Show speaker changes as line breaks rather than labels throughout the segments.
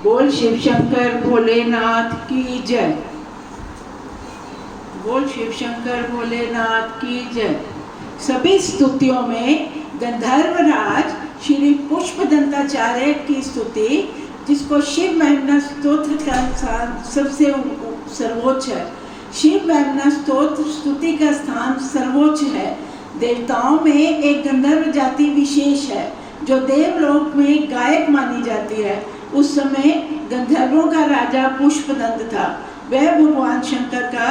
बोल शिव शंकर भोलेनाथ की जय। बोल शिव शंकर भोलेनाथ की जय। सभी स्तुतियों में गंधर्वराज श्री पुष्पदंताचार्य की स्तुति, जिसको शिव महिमा स्तोत्र का सबसे सर्वोच्च है। शिव महिमा स्तोत्र स्तुति का स्थान सर्वोच्च है। देवताओं में एक गंधर्व जाति विशेष है जो देवलोक में गायक मानी जाती है। उस समय गंधर्वों का राजा पुष्पदंत था। वह भगवान शंकर का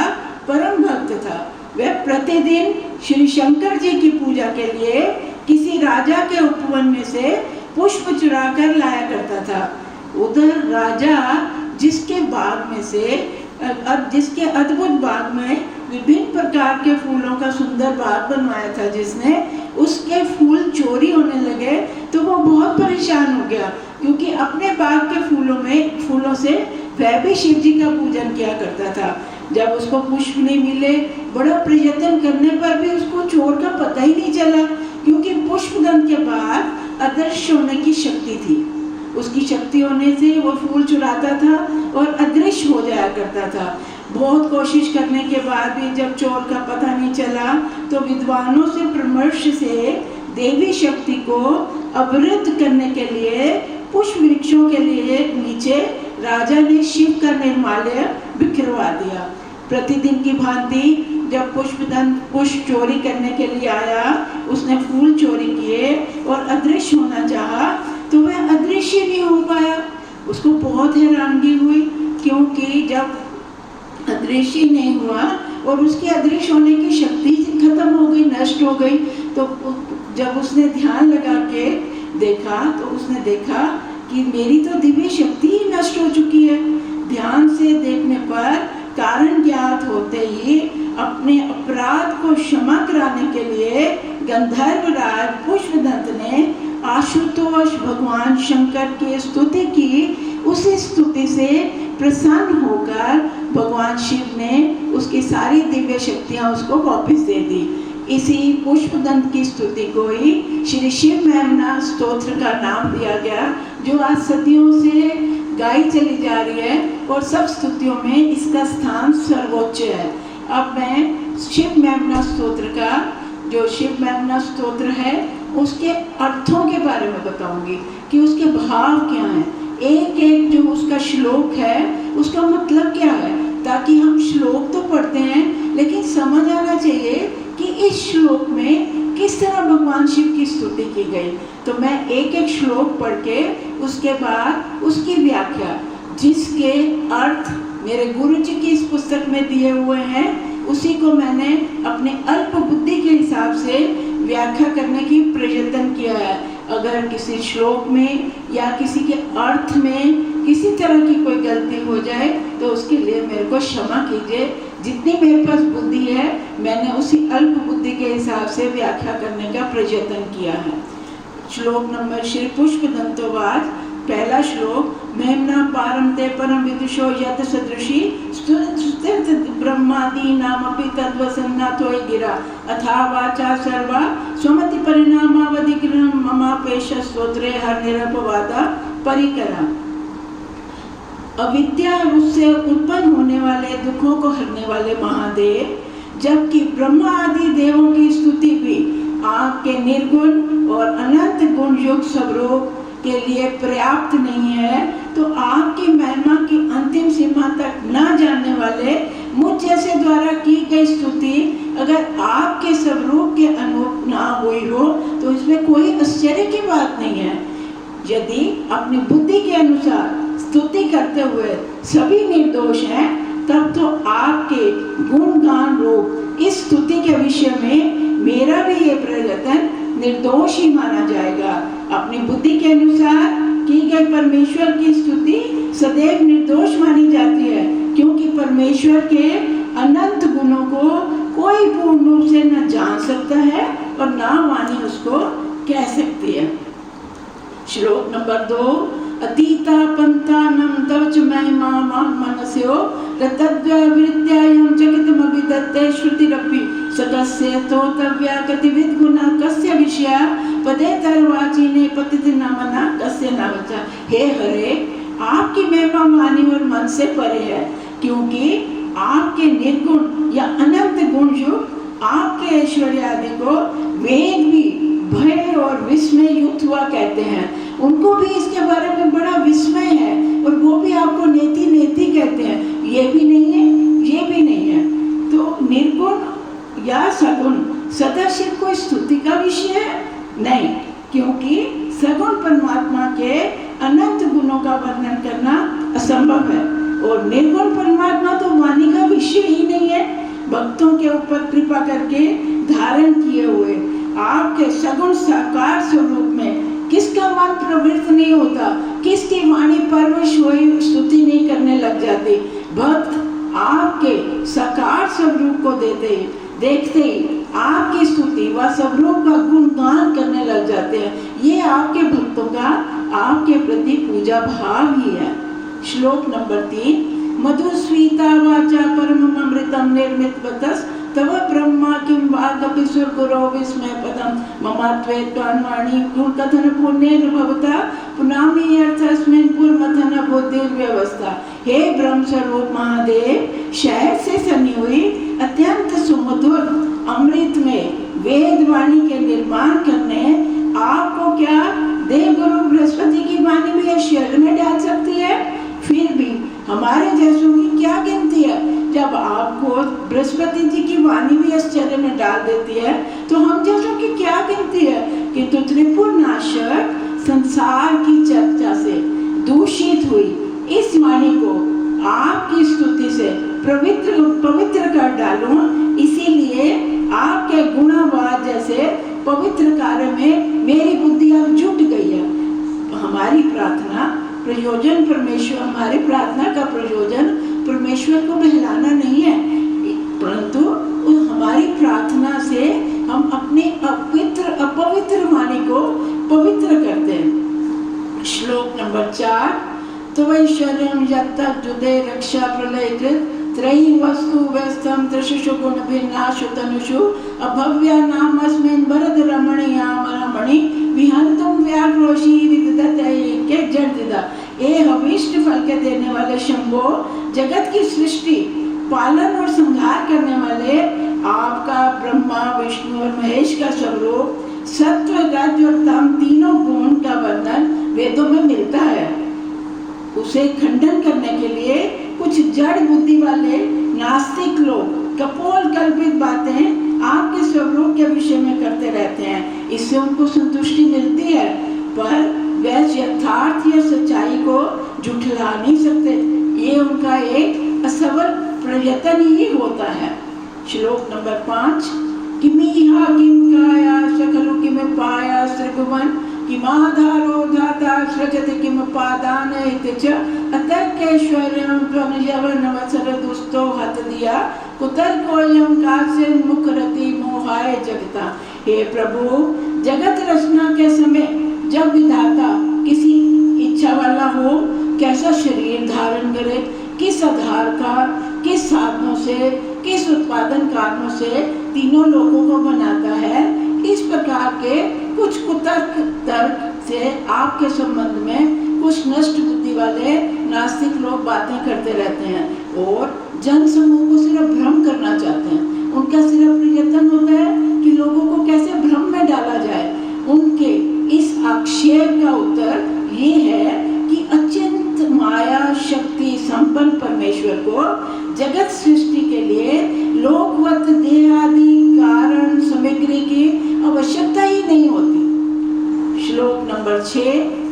परम भक्त था। वह प्रतिदिन श्री शंकर जी की पूजा के लिए किसी राजा के उपवन में से पुष्प चुरा कर लाया करता था। उधर राजा जिसके बाग में से जिसके अद्भुत बाग में विभिन्न प्रकार के फूलों का सुंदर बाग बनवाया था, जिसने उसके फूल चोरी होने लगे तो वो बहुत परेशान हो गया, क्योंकि अपने बाग के फूलों से वह भी शिव जी का पूजन किया करता था। जब उसको पुष्प नहीं मिले, बड़ा प्रयत्न करने पर भी उसको चोर का पता ही नहीं चला, क्योंकि पुष्पदंत के बाद अदृश्य होने की शक्ति थी। उसकी शक्ति होने से वो फूल चुराता था और अदृश्य हो जाया करता था। बहुत कोशिश करने के बाद भी जब चोर का पता नहीं चला, तो विद्वानों से परामर्श से देवी शक्ति को अवरुद्ध करने के लिए पुष्प वृक्षों के लिए नीचे राजा ने शिव का निर्माल्य बिखरवा दिया। प्रतिदिन की भांति जब पुष्पदंत पुष्प चोरी करने के लिए आया, उसने फूल चोरी किए और अदृश्य होना चाहा, तो वह अदृश्य नहीं हो पाया। उसको बहुत हैरानगी हुई, क्योंकि जब अदृश्य नहीं हुआ और उसकी अदृश्य होने की शक्ति खत्म हो गई, नष्ट हो गई, तो जब उसने ध्यान लगा के देखा तो उसने देखा कि मेरी तो दिव्य शक्ति ही नष्ट हो चुकी है। ध्यान से देखने पर कारण ज्ञात होते ही अपने अपराध को क्षमा कराने के लिए गंधर्वराज पुष्पदंत ने आशुतोष भगवान शंकर की स्तुति की। उसी स्तुति से प्रसन्न होकर भगवान शिव ने उसकी सारी दिव्य शक्तियां उसको वापस दे दी। इसी पुष्पदंत की स्तुति को ही श्री शिव महिमा स्तोत्र का नाम दिया गया, जो आज सदियों से गाई चली जा रही है और सब स्तुतियों में इसका स्थान सर्वोच्च है। अब मैं शिव महिमा स्तोत्र का, जो शिव महिमा स्तोत्र है, उसके अर्थों के बारे में बताऊंगी कि उसके भाव क्या हैं। एक एक जो उसका श्लोक है उसका मतलब क्या है, ताकि हम श्लोक तो पढ़ते हैं लेकिन समझ आना चाहिए कि इस श्लोक में किस तरह भगवान शिव की स्तुति की गई। तो मैं एक एक श्लोक पढ़ के उसके बाद उसकी व्याख्या, जिसके अर्थ मेरे गुरु जी की इस पुस्तक में दिए हुए हैं, उसी को मैंने अपने अल्प बुद्धि के हिसाब से व्याख्या करने की प्रयत्न किया है। अगर किसी श्लोक में या किसी के अर्थ में किसी तरह की कोई गलती हो जाए तो उसके लिए मेरे को क्षमा कीजिए। जितनी मेरे पास बुद्धि है मैंने उसी अल्प बुद्धि के हिसाब से व्याख्या करने का प्रयत्न किया है। श्लोक नंबर श्री पुष्पदंतोवाच। पहला श्लोक। महिम्ना पारम ते परम विदुषो यत सदृशी स्तुतिर्त ब्रह्मादि नामपि तद्वसन्नाथोय गिरा अथा वाचा सर्वा स्वमति परिणामावधिग्रहं ममापेश स्तोत्रे हर निरपवादा परिकरा। अविद्या उससे उत्पन्न होने वाले दुखों को हरने वाले महादेव, जबकि ब्रह्मा आदि देवों की स्तुति भी आपके निर्गुण और अनंत गुण युक्त स्वरूप के लिए पर्याप्त नहीं है, तो आपकी महिमा की अंतिम सीमा तक न जानने वाले मुझ जैसे द्वारा की गई स्तुति अगर आपके स्वरूप के अनुरूप ना हुई हो तो इसमें कोई आश्चर्य की बात नहीं है। यदि अपनी बुद्धि के अनुसार स्तुति करते हुए सभी निर्दोष हैं, तब तो आपके गुणगान रूप इस स्तुति के विषय में मेरा भी ये प्रयत्न निर्दोष ही माना जाएगा। अपनी बुद्धि के अनुसार की गई परमेश्वर की स्तुति सदैव निर्दोष मानी जाती है, क्योंकि परमेश्वर के अनंत गुणों को कोई पूर्ण रूप से न जान सकता है और ना वाणी उसको कह सकती है। श्लोक नंबर 2। अतीता पंथानं तव च महिमा मनस्यो तद्व्यावृत्यायं जगतमभिदत्ते श्रुतिरपि सदस्य तोतव्या कतिविध गुणा कस्य विषया पदे तरवाचीने पतित नामना कस्य नावचा। हे हरे, आपकी महिमा वाणी और मन से परे है, क्योंकि आपके निर्गुण या अनंत गुण युक्त आपके ऐश्वर्य आदि को वेद भी भय और विस्मय युक्त हुआ कहते हैं। उनको भी इसके बारे में बड़ा विस्मय है और वो भी आपको नेति नेति कहते हैं। ये भी नहीं है, ये भी नहीं है। तो निर्गुण या सगुण सदाशिव कोई स्तुति का विषय है? नहीं, क्योंकि सगुण परमात्मा के अनंत गुणों का वर्णन करना असंभव है और निर्गुण परमात्मा तो वाणी का विषय ही नहीं है। भक्तों के ऊपर कृपा करके धारण किए हुए आपके सगुण साकार स्वरूप में किसका मन प्रवृत्त नहीं होता, किसकी वाणी परवश हुई स्तुति नहीं करने लग जाती। भक्त आपके साकार स्वरूप को देखते ही आपकी स्तुति व स्वरूप का गुणगान करने लग जाते हैं। ये आपके भक्तों का आपके प्रति पूजा भाव ही है। श्लोक नंबर 3, मधुस्वीता वाचा परमम् अमृतम निर्मित बतस तव ब्रह्मा किं वागपि सुरगुरो विस्मय पदम ममात्वे त्वान्वाणी गुणकथन पुण्येन भवता पुनामी अर्थस्मिन् पुरमथन बुद्धिर व्यवस्था। हे ब्रह्म स्वरूप महादेव, शहद से सनी हुई अत्यंत सुमधुर अमृत में वेद वाणी के निर्माण करने आपको क्या देवगुरु बृहस्पति की वाणी भी आश्चर्य में डाल सकती है? फिर भी हमारे जैसों की क्या गिनती है जब आपको बृहस्पति जी की वाणी भी आश्चर्य में डाल देती है, तो हम जैसों की क्या गिनती है। किंतु त्रिपुर नाशक संसार की चर्चा से दूषित हुई इस वाणी को आपकी स्तुति से पवित्र कर डालूं, इसीलिए आपके गुणवाद जैसे पवित्र कार्य में मेरी बुद्धि अब जुट गई है। हमारी प्रार्थना प्रयोजन परमेश्वर, हमारी प्रार्थना का प्रयोजन परमेश्वर को बहलाना नहीं है, परंतु हमारी प्रार्थना से हम अपने अपवित्र वाणी को पवित्र करते हैं। श्लोक नंबर 4, तवैश्वर्यं यत्तद्युदे रक्षा प्रलयकृत त्रयी वस्तु व्यस्तम त्रिषु गुण भिन्नाशु तनुषु अभव्या नामस्मिन् वरद रमणीयामरमणि विहंतुम व्याघ्रोषि विदधते के जड़दिदा। ए अभीष्ट फल के देने वाले शंभो, जगत की सृष्टि पालन और संहार करने वाले आपका ब्रह्मा विष्णु और महेश का स्वरूप सत्व रज और तम तीनों गुण का वर्णन वेदों में मिलता है। उसे खंडन करने के लिए कुछ जड़ बुद्धि वाले नास्तिक लोग कपोल कल्पित बातें आपके स्वरूप के विषय में करते रहते हैं। इससे उनको संतुष्टि मिलती है, पर वे यथार्थ या सच्चाई को झुठला नहीं सकते। ये उनका एक असफल प्रयत्न ही होता है। श्लोक नंबर 5, किमिहा किम काया सकलु किम पाया त्रिभुवन किमाधारो धाता सृजति किम पादान इति अतर्कैश्वर्यं त्वनयवनवसर दुस्तो हत दिया कुतर्कोयं कास्य मुखरति मोहाय जगता। हे प्रभु, जगत रचना के समय जब विधाता किसी इच्छा वाला हो कैसा शरीर धारण करे, किस आधार का, किस साधनों से, किस उत्पादन कारणों से तीनों लोगों को बनाता है, इस प्रकार के कुछ तर्क से आपके संबंध में कुछ नष्ट बुद्धि वाले नास्तिक लोग बातें करते रहते हैं और जन समूह को सिर्फ भ्रम करना चाहते हैं। उनका सिर्फ प्रयत्न होता है कि लोगों को कैसे भ्रम में डाला जाए। उनके इस आक्षेप का उत्तर ये है कि अचिंत माया शक्ति संपन्न परमेश्वर को जगत सृष्टि के लिए लोकवत देह आदि कारण सामग्री की आवश्यकता ही नहीं होती। श्लोक नंबर 6,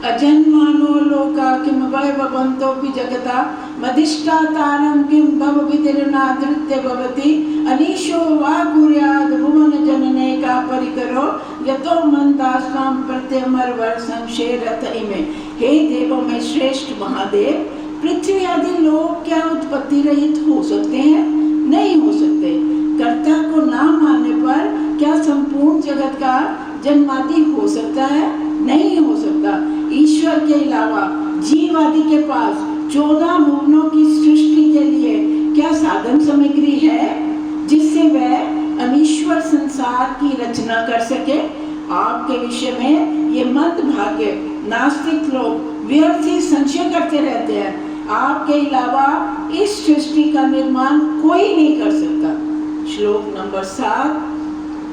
अजन्मानो लोका किम वैभवन्तोऽपि जगता मधिष्ठातारं किम भवविदिर्नादृत्य भवति अनीशो वा कुर्याद् भुवन जनने का परिकरो यतो मंदास्वां प्रत्यमर्वर संशेरत इमे। हे देवों में श्रेष्ठ महादेव, पृथ्वी आदि लोग क्या उत्पत्ति रहित हो सकते हैं? नहीं हो सकते। कर्ता को ना मानने पर क्या संपूर्ण जगत का जन्मादि हो सकता है? नहीं हो सकता। ईश्वर के अलावा जीव आदि के पास 14 भुवनों की सृष्टि के लिए क्या साधन सामग्री है जिससे वह अनीश्वर संसार की रचना कर सके? आपके विषय में ये मंदभाग्य नास्तिक लोग व्यर्थ ही संशय करते रहते हैं। आपके अलावा इस सृष्टि का निर्माण कोई नहीं कर सकता। श्लोक नंबर 7,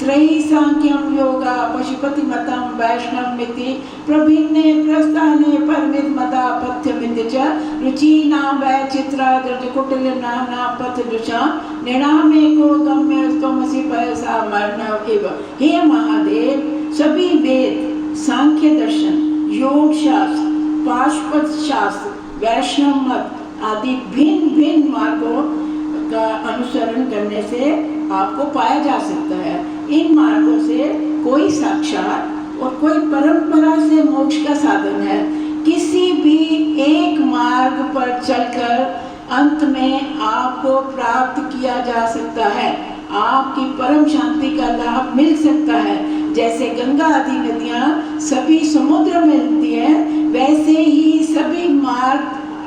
त्रयी सांख्यम योगा पशुपति मतम वैष्णव मिति प्रभिन्ने प्रस्थाने परमित मदा पथ्य मिति च रुचि नाम वैचित्रा दर्ज कुटिल नाना पथ दुषा निणामे को गम्य स्तोमसी पैसा मर्णव एव। हे महादेव, सभी वेद, सांख्य दर्शन, योग शास्त्र, पाशुपत शास्त्र, वैष्णव मत आदि भिन्न भिन्न मार्गों का अनुसरण करने से आपको पाया जा सकता है। इन मार्गों से कोई साक्षात और कोई परंपरा से मोक्ष का साधन है। किसी भी एक मार्ग पर चलकर अंत में आपको प्राप्त किया जा सकता है। आपकी परम शांति का लाभ मिल सकता है। जैसे गंगा आदि नदियां सभी समुद्र में मिलती हैं, वैसे ही सभी मार्ग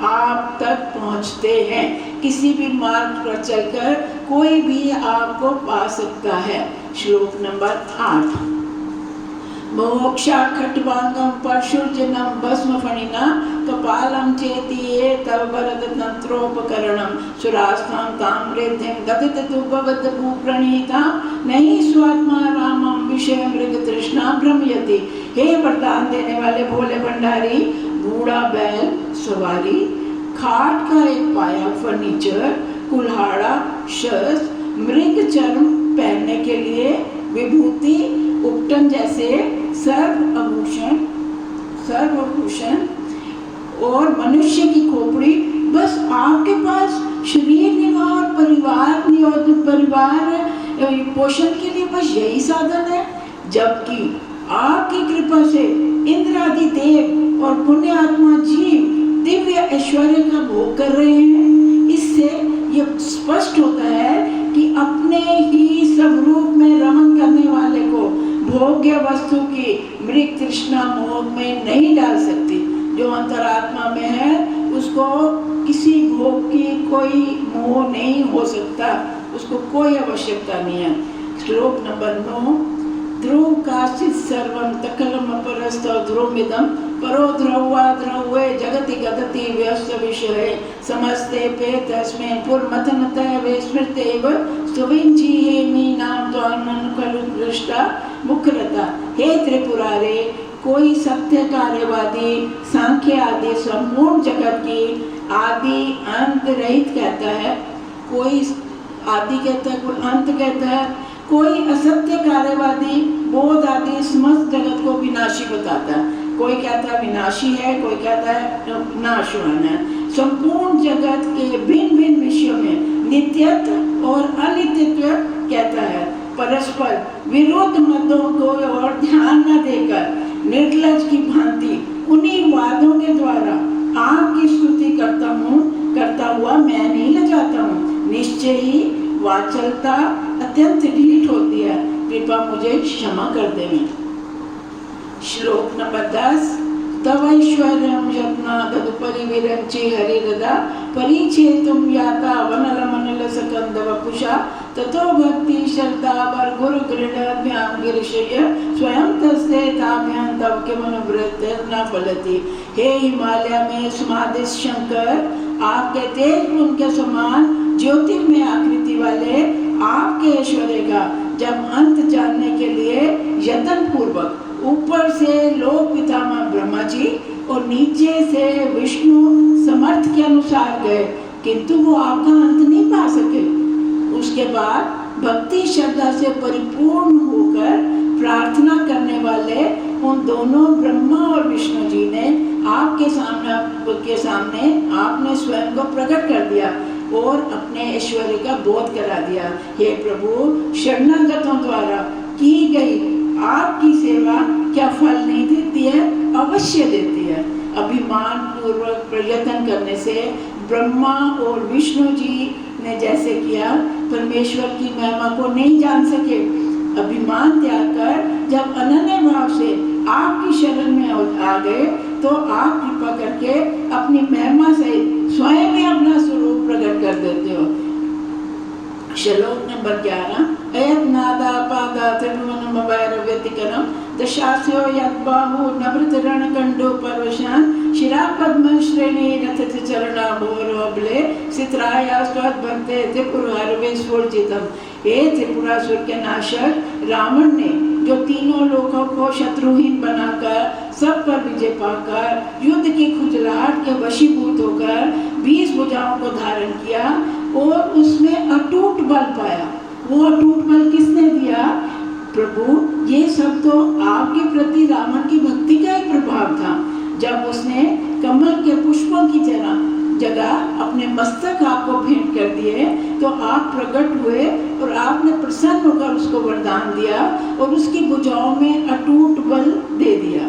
आप तक पहुंचते हैं। किसी भी मार्ग पर चलकर कोई भी आपको पा सकता है। श्लोक नंबर 8, मोक्षा खट्वांगम परशुर्जनम भस्म फणिना कपालम चेति ये तव भरत तंत्रोपकरणम सुरास्ताम ताम्रेद्धिम ददित तुभवद भूप्रणीता नहीं स्वात्मा रामम विषय मृग तृष्णा भ्रमयति। हे वरदान देने वाले भोले भंडारी, बूढ़ा बैल सवारी, खाट का एक पाया फर्नीचर, कुल्हाड़ा, शस्त्र, मृग चर्म पहनने के लिए विभूति, उपटन जैसे सर्वभूषण और मनुष्य की खोपड़ी, बस आपके पास शरीर निवाह और परिवार पोषण के लिए बस यही साधन है। जबकि आपकी कृपा से इंद्र आदि देव और पुण्य आत्मा जीव दिव्य ऐश्वर्य का भोग कर रहे हैं। इससे यह स्पष्ट होता है कि अपने ही स्वरूप में रमन करने वाले को भोग्य वस्तु की मृग तृष्णा मोह में नहीं डाल सकती। जो अंतरात्मा में है उसको किसी भोग की कोई मोह नहीं हो सकता, उसको कोई आवश्यकता नहीं है। श्लोक नंबर 9, ध्रुव काचित् सर्वं तकलम परस्त ध्रुवमिदं परो ध्रुवा ध्रुवे जगति गदति व्यस्त विषये समस्ते पे तस्मै पुरमथनतः विस्मृतेव स्तुविंचि हेमि नाम त्वामन खलु दृष्टा मुखरता। हे त्रिपुरारे, कोई सत्य कार्यवादी सांख्य आदि संपूर्ण जगत की आदि अंत रहित कहता है, कोई आदि कहता है, कोई अंत कहता है, कोई असत्य कार्यवादी बोध आदि समस्त जगत को विनाशी बताता है। कोई कहता है विनाशी है, कोई कहता है नाशवान है। संपूर्ण जगत के भिन्न भिन्न विषयों में नित्यत्व और अनित्यत्व कहता है। परस्पर विरोध मतों को और ध्यान न देकर निर्लज की भांति उन्हीं वादों के द्वारा आपकी स्तुति करता हुआ मैं नहीं लजाता हूँ। निश्चय ही वाचलता अत्यंत ढीठ होती है, कृपा मुझे क्षमा कर दें। श्लोक नंबर 10, तवैश्वर्यं यत्ना तदुपरि विरंचि हरिरदा परिचेतुं याता वनलमनल सकंद वपुषा ततो भक्ति श्रद्धा वर गुरु गृहभ्यां गिरिशय स्वयं तस्ते ताभ्यां तव किमनुवृत्त न फलति। हे हिमालय में समाधिस्थ शंकर, आपके तेज पुंज के समान ज्योतिर्मय आकृति वाले आपके ऐश्वर्य का जब अंत जानने के लिए यत्न पूर्वक ऊपर से लोक पितामह ब्रह्मा जी और नीचे से विष्णु समर्थ के अनुसार गए, किंतु वो आपका अंत नहीं पा सके। उसके बाद भक्ति श्रद्धा से परिपूर्ण होकर प्रार्थना करने वाले उन दोनों ब्रह्मा और विष्णु जी ने आपके सामने आपने स्वयं को प्रकट कर दिया और अपने ऐश्वर्य का बोध करा दिया। हे प्रभु, शरणागतों द्वारा की गई आपकी सेवा क्या फल नहीं देती है? अवश्य देती है। अभिमान पूर्वक प्रयत्न करने से ब्रह्मा और विष्णु जी ने जैसे किया, परमेश्वर की महिमा को नहीं जान सके। अभिमान त्याग कर जब अनन्य भाव से आपकी शरण में आ गए तो आप कृपा करके अपनी महिमा से स्वयं ही अपना स्वरूप प्रकट कर देते हो। श्लोक नंबर 11, अयत्नादा पादा त्रिभुवनम वैरव्यतिकरम दशास्यो यद्बाहु नवृत रणकंडो परवशान शिरा पद्म श्रेणी रथ चरणा भोरबले सितराया स्वाद बनते त्रिपुरारवे स्वर्जितम। हे त्रिपुरासुर के नाशक, रावण ने जो तीनों लोगों को शत्रुहीन बनाकर सब पर विजय पाकर युद्ध की खुजलाहट के वशीभूत होकर 20 भुजाओं को धारण किया और उसमें अटूट बल पाया। वो अटूट बल किसने दिया? प्रभु, ये सब तो आपके प्रति रावण की भक्ति का एक प्रभाव था। जब उसने कमल के पुष्पों की जगह अपने मस्तक आपको भेंट कर दिए तो आप प्रकट हुए और आपने प्रसन्न होकर उसको वरदान दिया और उसकी भुजाओं में अटूट बल दे दिया।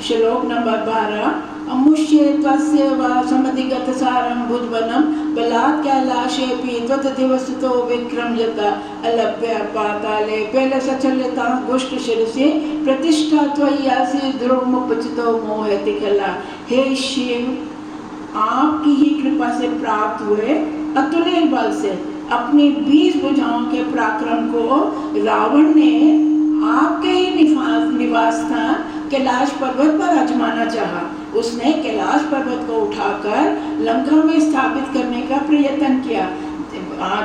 श्लोक नंबर 12। अमुष्ये त्वस्य वा समधिगत सारं भुजबनं बलात् कैलाशेऽपि त्वद्दिवसतो विक्रम्यता अलभ्य पाताले पैलसचलतां गुष्ठशिरसि प्रतिष्ठा त्वय्यासि ध्रुवमुपचितो मोहति कला। हे शिव, आपकी ही कृपा से प्राप्त हुए अतुल्य बल से अपनी 20 भुजाओं के पराक्रम को रावण ने आपके ही निवास स्थान कैलाश पर्वत पर आजमाना चाहा। उसने कैलाश पर्वत को उठाकर लंका में स्थापित करने का प्रयत्न किया।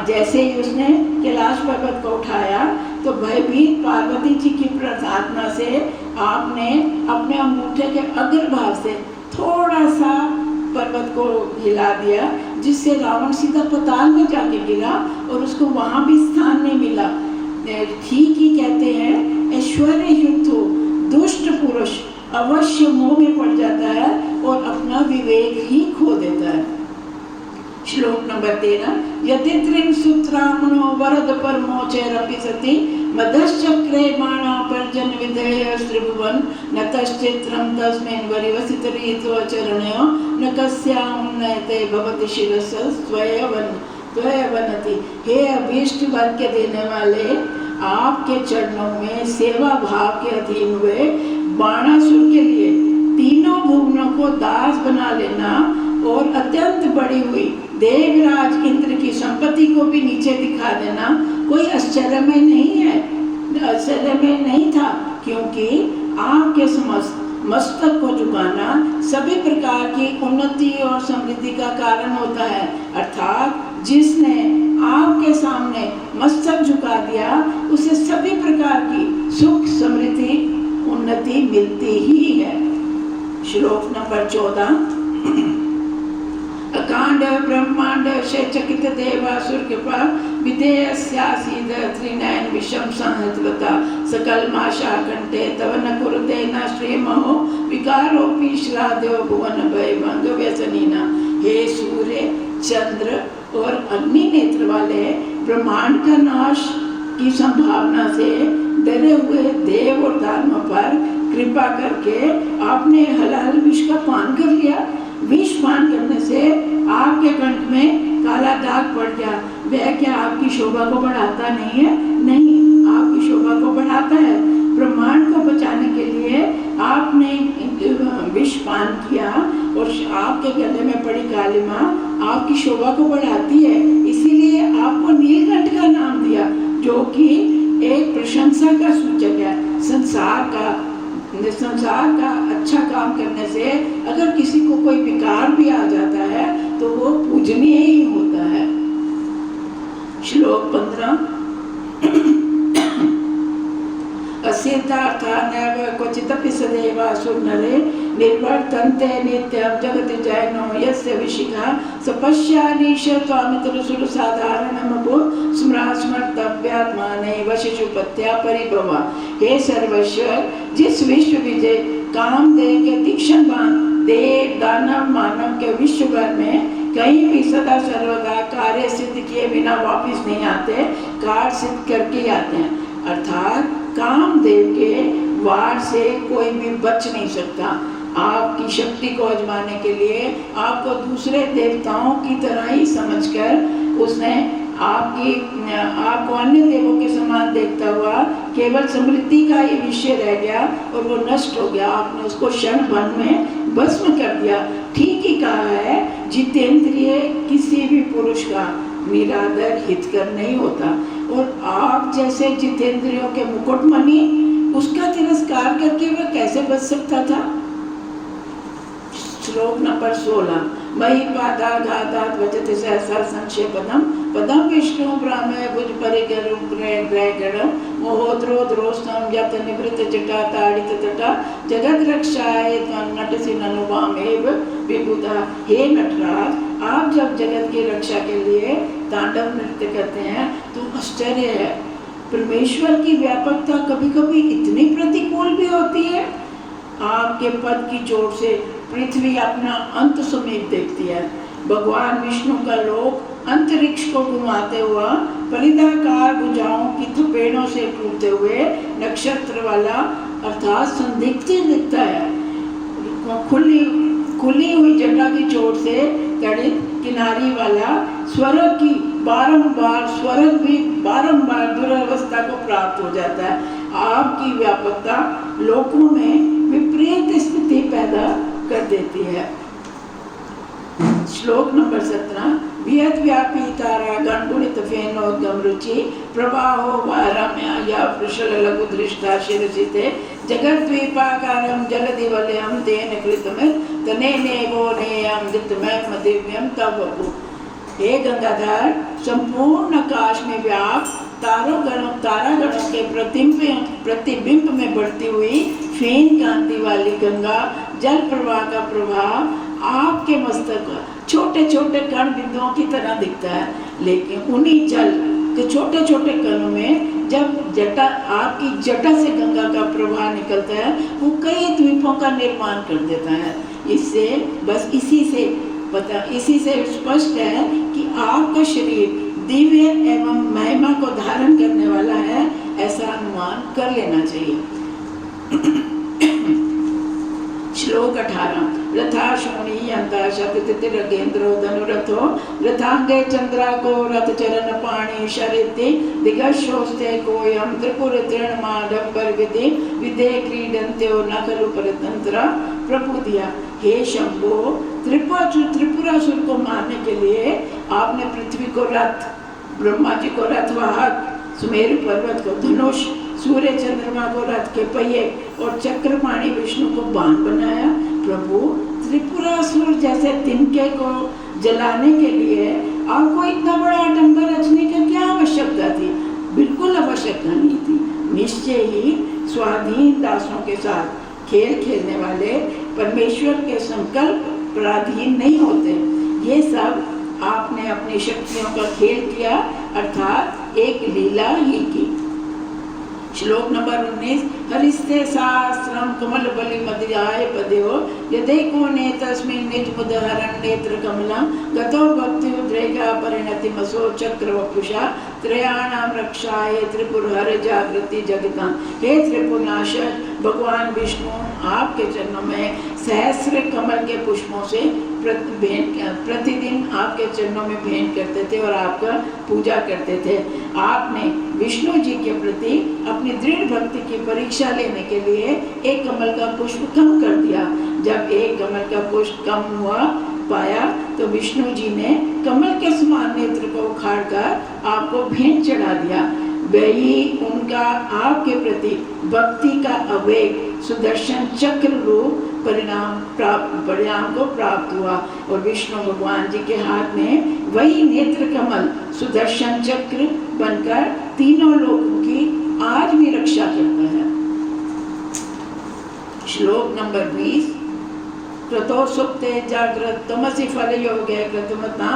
जैसे ही उसने कैलाश पर्वत को उठाया तो भयभीत पार्वती जी की प्रार्थना से आपने अपने अंगूठे के अग्रभाग से थोड़ा सा पर्वत को हिला दिया, जिससे रावण सीधा पाताल में जाके गिरा और उसको वहां भी स्थान नहीं मिला। ठीक ही कहते हैं, ऐश्वर्य युक्त दुष्ट पुरुष अवश्य मोह में पड़ जाता है और अपना विवेक ही खो देता है। श्लोक नंबर 13। यदि त्रिं सूत्रामणो वरद परमोचैरपि सति मदश्चक्रे बाणा पर्जन विधेय त्रिभुवन न तश्चित्रं तस्मिन् वरिवसितरीतो चरणयो न कस्यां नयते भवति शिरस त्वयवनति। हे अभीष्ट वर के देने वाले, आपके चरणों में सेवा भाव के अधीन हुए बाणासुर के लिए तीनों भुवनों को दास बना लेना और अत्यंत बड़ी हुई देवराज इंद्र की संपत्ति को भी नीचे दिखा देना कोई आश्चर्यमय नहीं है, आश्चर्यमय नहीं था, क्योंकि आपके समस्त मस्तक को झुकाना सभी प्रकार की उन्नति और समृद्धि का कारण होता है। अर्थात जिसने आपके सामने मस्तक झुका दिया उसे सभी प्रकार की सुख समृद्धि उन्नति मिलती ही है। श्लोक नंबर 14। अकांड ब्रह्मांड चकित देवासुर कृपा विधेयस्यासीद त्रिनयन विषम संहतवता सकल माशा कंठे तव न कुरुते न श्रीमहो विकारोपि श्राद्धो भुवन भय भंग व्यसनीना। हे सूर्य, चंद्र और अग्नि नेत्र वाले, ब्रह्मांड का नाश की संभावना से डरे हुए देव और दानव पर कृपा करके आपने हलाल विष का पान कर लिया। विष पान करने से आपके कंठ में काला दाग पड़ गया। वह क्या आपकी शोभा को बढ़ाता नहीं है? नहीं, आपकी शोभा को बढ़ाता है। ब्रह्मांड को बचाने के लिए आपने विष पान किया और आपके गले में पड़ी कालिमा आपकी शोभा को बढ़ाती है, इसीलिए आपको नीलकंठ का नाम दिया, जो कि एक प्रशंसा का सूचक है। संसार का अच्छा काम करने से अगर किसी को कोई विकार भी आ जाता है तो वो पूजनीय ही होता है। श्लोक 15। असिद्धार्था नैव क्वचिदपि सदेवासुर नरे निर्वर्तन्ते नित्यं जगति जैनो यस्य विशिखा सपश्यानीश त्वामितरुसुर साधारणमभो स्मर्तव्यात्मानैव शिशुपत्या परिभवा। हे सर्वश्वर, जिस विश्व विजय कामदेव के तीक्ष्ण देव दानव मानव के विश्व भर में कहीं भी सदा सर्वदा कार्य सिद्ध किए बिना वापिस नहीं आते, कार्य सिद्ध करके आते हैं। अर्थात कामदेव के वार से कोई भी बच नहीं सकता। आपकी शक्ति को आजमाने के लिए आपको दूसरे देवताओं की तरह ही समझकर उसने आपको अन्य देवों के समान देखता हुआ केवल समृद्धि का ही विषय रह गया और वो नष्ट हो गया। आपने उसको क्षण भर में भस्म कर दिया। ठीक ही कहा है, जितेंद्रिय किसी भी पुरुष का निरादर हितकर नहीं होता, और आप जैसे जितेंद्रियों के मुकुटमणि उसका तिरस्कार करके वह कैसे बच सकता था? श्लोक नंबर 16 महिपादाघातात् वजति सहसा संक्षेपणम पदम विष्णु ब्राह्मे भुज परिग्रहण मोहोद्रोद्रोस्तम यत निवृत्त जटा ताड़ित तटा जगत रक्षाय नटसि ननुवामेव विबुधा। हे नटराज, आप जब जगत की रक्षा के लिए तांडव नृत्य करते हैं तो आश्चर्य है। परमेश्वर की व्यापकता कभी कभी इतनी प्रतिकूल भी होती है। आपके पद की चोट से पृथ्वी अपना अंत समीप देखती है। भगवान विष्णु का लोक अंतरिक्ष को घुमाते हुआ परिधाकार भुजाओं की थपेड़ों से टूटते हुए नक्षत्र वाला अर्थात संदिग्ध दिखता है। खुली हुई जटा की चोट से तड़ित किनारी वाला स्वर्ग भी बारंबार दुरवस्था को प्राप्त हो जाता है। आपकी व्यापकता लोकों में विपरीत स्थिति पैदा कर देती है। श्लोक नंबर 17 वियत व्यापी तारा गणगुणित फेनोद्गम रुचि प्रवाहो वारम्या वृषल लघु दृष्टा शिरसिते जगद्वीपाकारं जलदिवलयं तेन कृतमित् तनेनेवो नेयं दितमयं दिव्यं तव वपु। हे गंगाधर, संपूर्ण आकाश में व्याप्त तारागणों के प्रतिबिंब में बढ़ती हुई फेन कांति वाली गंगा जल प्रवाह का प्रभाव आपके मस्तक छोटे छोटे कण बिंदुओं की तरह दिखता है। लेकिन उन्हीं जल के छोटे छोटे कणों में जब आपकी जटा से गंगा का प्रवाह निकलता है, वो कई द्वीपों का निर्माण कर देता है। इसी से स्पष्ट है कि आपका शरीर दिव्य एवं महिमा को धारण करने वाला है, ऐसा अनुमान कर लेना चाहिए। श्लोक 18 रथा शोणी अंता शततिरगेन्द्रो धनुरथो रथांगे चंद्राको रथ चरण पाणी शरिति दिगशोस्ते कोयम त्रिपुर तृणमाडंबर विदे क्रीडन्त्यो न खलु परतंत्र प्रपुदिया। हे शंभो, त्रिपुरासुर को मारने के लिए आपने पृथ्वी को रथ, ब्रह्मा जी को रथवाहक, सुमेरु पर्वत को धनुष, सूर्य चंद्रमा को रथ के पहिए और चक्रपाणी विष्णु को बाण बनाया। प्रभु, त्रिपुरासुर जैसे तिनके को जलाने के लिए आपको इतना बड़ा आडंबर रचने की क्या आवश्यकता थी? बिल्कुल आवश्यकता नहीं थी। निश्चय ही स्वाधीन दासों के साथ खेल खेलने वाले परमेश्वर के संकल्प पराधीन नहीं होते। ये सब आपने अपनी शक्तियों का खेल किया, अर्थात एक लीला ही की। श्लोक नंबर 19 हरिस्ते शास्त्रम कमल बलि मध्याय पदयो यदेको ने तस्मिन् निज मुदहरण नेत्र कमलम गतो भक्ति उद्रेका परिणति मसो चक्र वपुषा त्रयाणाम रक्षाय त्रिपुर हर जागृति जगता। हे त्रिपुरनाशक भगवान विष्णु, आपके चरणों में सहस्र कमल के पुष्पों से प्रतिदिन आपके चरणों में भेंट करते थे और आपका पूजा करते थे। आपने विष्णु जी के प्रति अपनी दृढ़ भक्ति की परीक्षा लेने के लिए एक कमल का पुष्प कम कर दिया। जब एक कमल का पुष्प कम हुआ पाया तो विष्णु जी ने कमल के समान नेत्र को उखाड़कर आपको भेंट चढ़ा दिया। वही उनका आपके प्रति भक्ति का अवेग सुदर्शन चक्र रूप परिणाम को प्राप्त हुआ और विष्णु भगवान जी के हाथ में वही नेत्र कमल सुदर्शन चक्र बनकर तीनों लोगों की आज भी रक्षा करता है। श्लोक नंबर 20 क्रतो सुप्ते जागृत तमसि फल योगे कृतमतां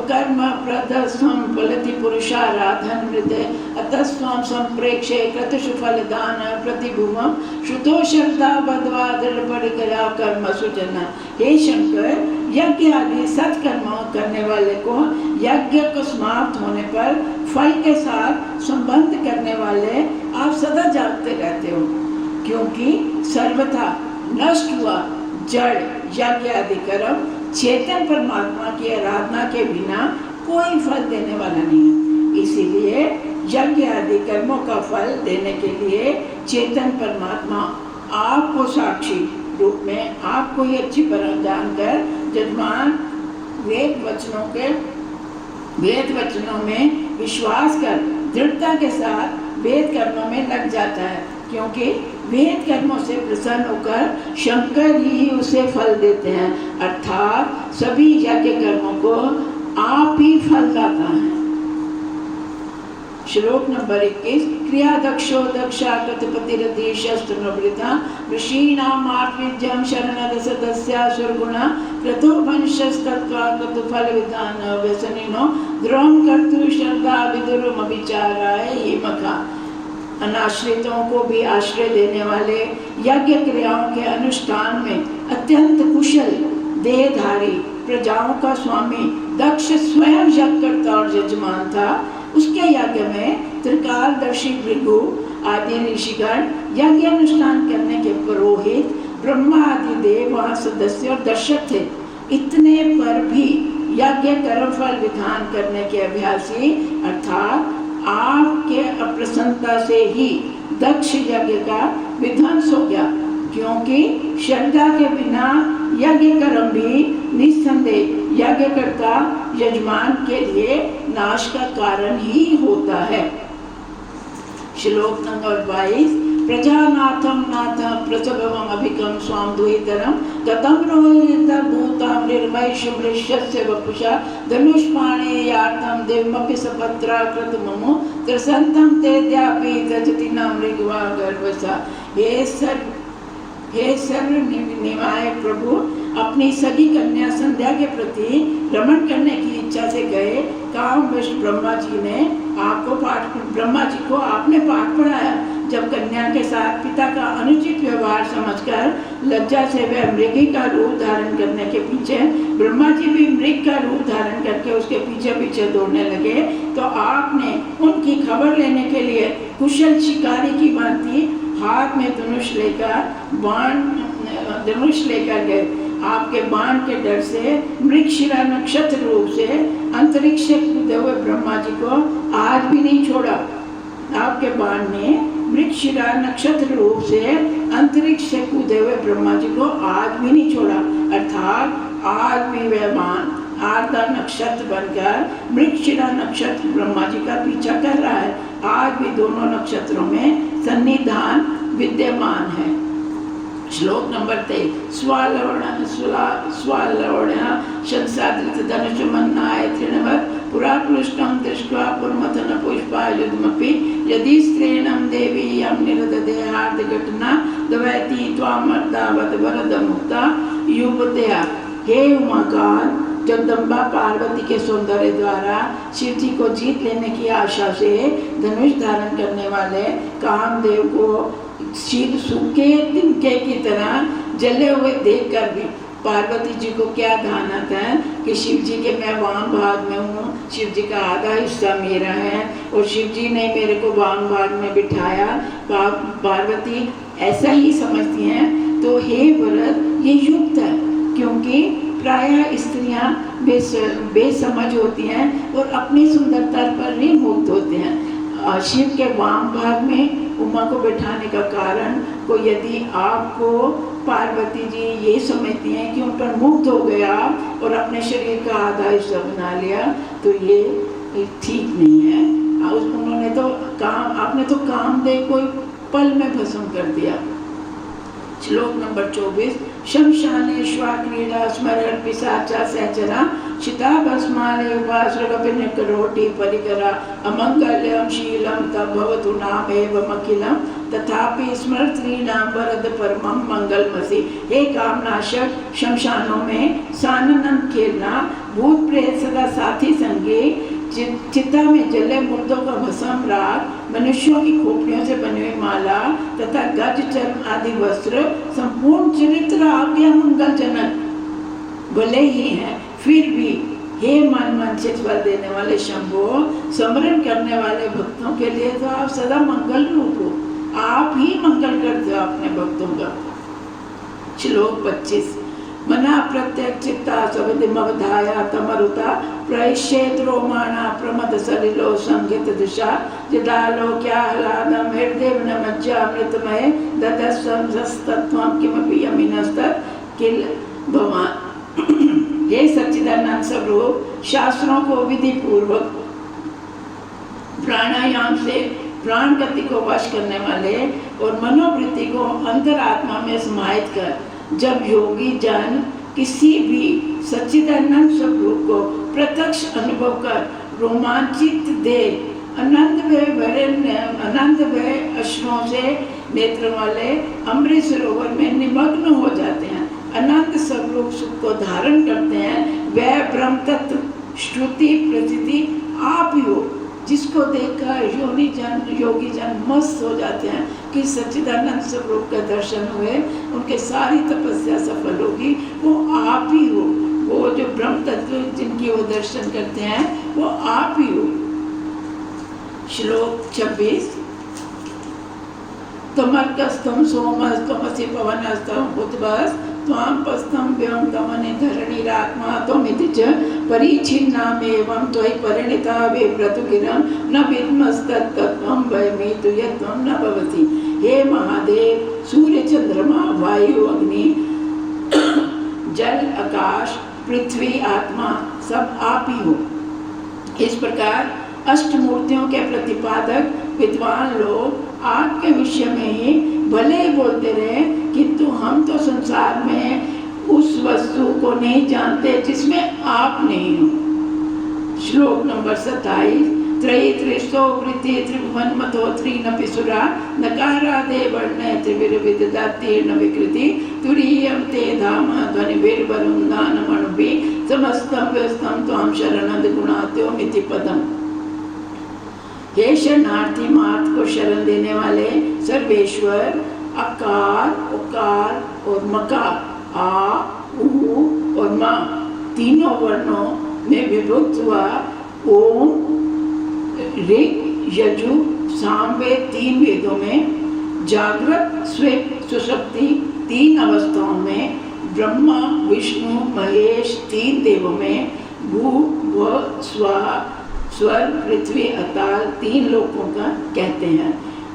कर्म प्रदस्वं फलति पुरुषाराधन मृते अतस्वं संप्रेक्षे क्रतुषु फलदान प्रतिभुवं श्रुतो श्रद्धा बद्वा दृढ़ पड़ गया कर्म सुजना। हे शंकर, यज्ञ आदि सत्कर्म करने वाले को यज्ञ को समाप्त होने पर फल के साथ संबंध करने वाले आप सदा जागते रहते हो, क्योंकि सर्वथा नष्ट हुआ जड़ यज्ञ आदि कर्म चेतन परमात्मा की आराधना के बिना कोई फल देने वाला नहीं है। इसीलिए यज्ञ आदि कर्मों का फल देने के लिए चेतन परमात्मा आपको साक्षी रूप में आपको ये अच्छी तरह जानकर जजमान वेद वचनों में विश्वास कर दृढ़ता के साथ वेद कर्मों में लग जाता है, क्योंकि वेद कर्मों से प्रसन्न होकर शंकर ही उसे फल देते हैं, अर्थात सभी यज्ञ कर्मों को आप ही फल दाता है। श्लोक नंबर 21। क्रिया दक्षो दक्षा कतपतिरधि शस्त्रनवृता ऋषीणाम आत्मविद्यम शरणद सदस्या सुरगुणा क्रतो वंशस्तत्वा क्रतु फल विधान व्यसनिनो द्रोम कर्तु श्रद्धा विदुरम अभिचाराय हिमका। अनाश्रितों को भी आश्रय देने वाले, यज्ञ क्रियाओं के अनुष्ठान में अत्यंत कुशल, देहधारी, प्रजाओं का स्वामी दक्ष स्वयं यज्ञकर्ता और यजमान था। उसके यज्ञ में त्रिकालदर्शी भृगु आदि ऋषिगण, यज्ञ अनुष्ठान करने के पुरोहित, ब्रह्मा आदि देव वहाँ सदस्य और दर्शक थे। इतने पर भी यज्ञ कर्म फल विधान करने के अभ्यासी, अर्थात आपके अप्रसन्नता से ही दक्ष यज्ञ का विध्वंस हो गया, क्योंकि श्रद्धा के बिना यज्ञ कर्म भी निस्संदेह यज्ञकर्ता यजमान के लिए नाश का कारण ही होता है। श्लोक नंबर 22। प्रजानाथम नाथम प्रसभवम अभिकम स्वाम दुहितरम गतम रोहित भूतम निर्मय शुभ्रश्यस्य वपुषा धनुष्पाणे यार्थम देवमपि सपत्रा कृतममो त्रसंतम तेद्यापि तजति न मृगवा गर्भसा। हे सर्व निवाय प्रभु, अपनी सगी कन्या संध्या के प्रति रमण करने की इच्छा से गए कामवश ब्रह्मा जी को आपने पाठ पढ़ाया। जब कन्या के साथ पिता का अनुचित व्यवहार समझकर लज्जा से वह मृगी का रूप धारण करने के पीछे, ब्रह्मा जी भी मृग का रूप धारण करके उसके पीछे पीछे दौड़ने लगे, तो आपने उनकी खबर लेने के लिए कुशल शिकारी की भांति हाथ में धनुष लेकर गए। आपके बाण के डर से मृगशिरा नक्षत्र रूप से अंतरिक्ष से कूदे हुए ब्रह्मा जी को आज भी नहीं छोड़ा। आपके बाण ने मृगशिरा नक्षत्र रूप से अंतरिक्ष से कूदे हुए ब्रह्मा जी को आज भी नहीं छोड़ा, अर्थात आज भी वह बाण आर्द्रा नक्षत्र बनकर मृगशिरा नक्षत्र ब्रह्मा जी का पीछा कर रहा है। आज भी दोनों नक्षत्रों में सन्निधान विद्यमान है। श्लोक नंबर 23। स्वालवण्या शंसादृत धनुषमन्नाय तृणवत् पुराकृष्टं दृष्ट्वा पुरमथन पुष्पायुधमपि यदि स्त्रीणं देवी यं निरददेहार्धघटना दवैति त्वामर्दावत वरदमुक्ता युवतया। हे उमाकांत, जगदम्बा पार्वती के सौंदर्य द्वारा शिव जी को जीत लेने की आशा से धनुष धारण करने वाले कामदेव को शीत सूखे तिनके की तरह जले हुए देखकर भी पार्वती जी को क्या ध्यान आता है कि शिव जी के मैं वाम भाग में हूँ, शिव जी का आधा हिस्सा मेरा है और शिव जी ने मेरे को वाम भाग में बिठाया। पार्वती ऐसा ही समझती हैं। तो हे व्रत, ये युक्त है, क्योंकि प्रायः स्त्रियां बेसमझ होती हैं और अपनी सुंदरता पर ही मुग्ध होते हैं। शिव के वाम भाग में उमा को बैठाने का कारण को यदि आपको पार्वती जी ये समझती हैं कि उन पर मुग्ध हो गया और अपने शरीर का आधा हिस्सा बना लिया, तो ये ठीक नहीं है। उन्होंने तो आपने तो कामदेव को पल में भस्म कर दिया। श्लोक नंबर 24। शमशाने श्वाक्रीड़ा स्मरण पिशाचा सहचरा चिता भस्माने उपाश्रगपिन करोटी परिकरा अमंगल्यम शीलम तब भवतु नाम एवं अखिलम तथापि स्मृतीनाम वरद परमम मंगलमसि। हे कामनाशक, शमशानों में सानंद खेलना, भूत प्रेत सदा साथी संगी, चिता में जले मुर्दों का भस्म राग, मनुष्यों की खोपड़ियों से बनी हुई माला तथा गज चर्म आदि वस्त्र संपूर्ण चरित्र आपके मंगलजनक भले ही हैं, फिर भी हे मन से फल देने वाले शंभो, स्मरण करने वाले भक्तों के लिए तो आप सदा मंगल रूप हो, आप ही मंगल करते हो अपने भक्तों का। श्लोक 25। मना प्रत्यक्ष चित्ता सविधिमवधाया तमरुता प्रयश्येत रोमाणा प्रमद सलिलो संगीत दिशा जदालोक्याह्लादं हृदयेन मज्जामृतमये ददस्वं जस्तत्वं किमपि यमिनस्तत् किल भवान्। हे सच्चिदानंद स्वरूप, शास्त्रों को विधि पूर्वक प्राणायाम से प्राण गति को वश करने वाले और मनोवृत्ति को अंतरात्मा में समाहित कर जब योगी जन किसी भी सच्चिदानंद स्वरूप को प्रत्यक्ष अनुभव कर रोमांचित दे आनंद व अश्रुओं से नेत्र वाले अमृत सरोवर में निमग्न हो जाते हैं, अनंत स्वरूप सुख को धारण करते हैं। वह ब्रह्म तत्व श्रुति प्रसिद्धि आप ही हो, जिसको देखकर योगी जन मस्त हो जाते हैं कि सच्चिदानंद स्वरूप का दर्शन हुए, उनके सारी तपस्या सफल होगी। वो आप ही हो, वो जो ब्रह्म तत्व जिनकी वो दर्शन करते हैं वो आप ही हो। श्लोक 26। तमर्कस्थम सोमस्तमसि पवनस्तम बुद्धवस् त्वां पस्थम व्योम गमने धरणीरात्मा त्वमिति च परिच्छिन्नामेवं त्वयि परिणिता विव्रतुगिरं न विद्मस्तत्त्वं वयमितु यत्त्वं न भवति। हे महादेव, सूर्य चंद्रमा वायु अग्नि जल आकाश पृथ्वी आत्मा सब आप ही हो। इस प्रकार अष्टमूर्तियों के प्रतिपादक विद्वान लोग आपके विषय में ही भले ही बोलते रहे, किंतु हम तो संसार में उस वस्तु को नहीं जानते जिसमें आप नहीं हो। श्लोक नंबर 27। त्रयी त्रिशो वृत्ति त्रिभुवन मतो त्रिनपि सुरा नकारादे वर्णे त्रिविर्विदधातीर्ण विकृति तुरीयं ते धाम ध्वनिभिर्वरुन्दानमणुभि समस्तं व्यस्तं त्वां शरणद गुणात्योमिति पदम। हे शरणार्थी मार्ग को शरण देने वाले सर्वेश्वर, अकार उकार और मकार आ उ और मा तीनों वर्णों में विभक्त हुआ ओम ऋग यजु सामवेद तीन वेदों में, जागृत स्वेत सुषुप्ति तीन अवस्थाओं में, ब्रह्मा विष्णु महेश तीन देवों में, भू व स्वाहा स्वर्ग पृथ्वी अताल तीन लोकों का कहते हैं।